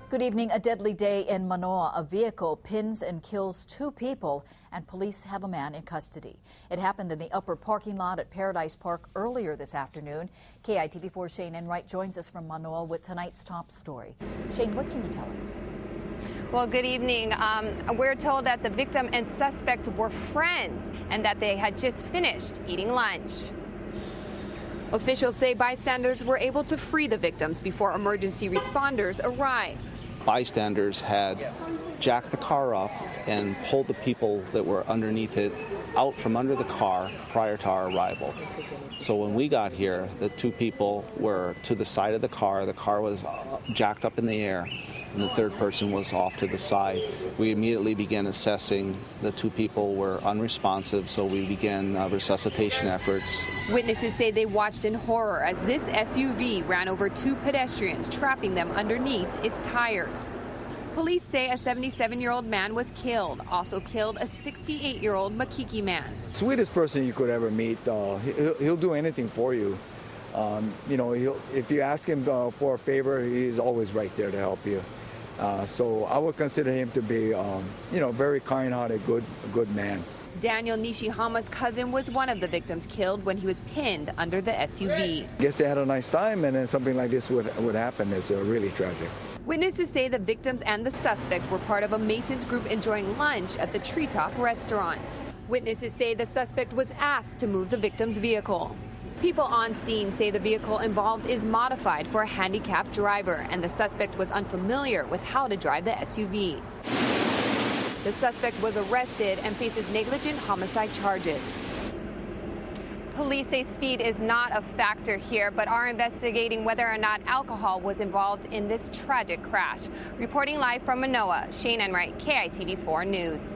Good evening. A deadly day in Manoa. A vehicle pins and kills 2 people, and police have a man in custody. It happened in the upper parking lot at Paradise Park earlier this afternoon. KITV4's Shayne Enright joins us from Manoa with tonight's top story. Shayne, what can you tell us? Well, good evening. We're told that the victim and suspect were friends and that they had just finished eating lunch. Officials say bystanders were able to free the victims before emergency responders arrived. Bystanders had jacked the car up and pulled the people that were underneath it out from under the car prior to our arrival. So when we got here, the 2 people were to the side of the car was jacked up in the air, and the 3rd person was off to the side. We immediately began assessing. The 2 people were unresponsive, so we began resuscitation efforts. Witnesses say they watched in horror as this SUV ran over 2 pedestrians, trapping them underneath its tires. Police say a 77-year-old man was killed, also killed a 68-year-old Makiki man. Sweetest person you could ever meet. He'll do anything for you. If you ask him for a favor, he's always right there to help you. So I would consider him to be, very kind-hearted, good man. Daniel Nishihama's cousin was one of the victims killed when he was pinned under the SUV. I guess they had a nice time, and then something like this would happen. It's really tragic. Witnesses say the victims and the suspect were part of a Masons group enjoying lunch at the Treetop restaurant. Witnesses say the suspect was asked to move the victim's vehicle. People on scene say the vehicle involved is modified for a handicapped driver, and the suspect was unfamiliar with how to drive the SUV. The suspect was arrested and faces negligent homicide charges. Police say speed is not a factor here, but are investigating whether or not alcohol was involved in this tragic crash. Reporting live from Manoa, Shayne Enright, KITV4 News.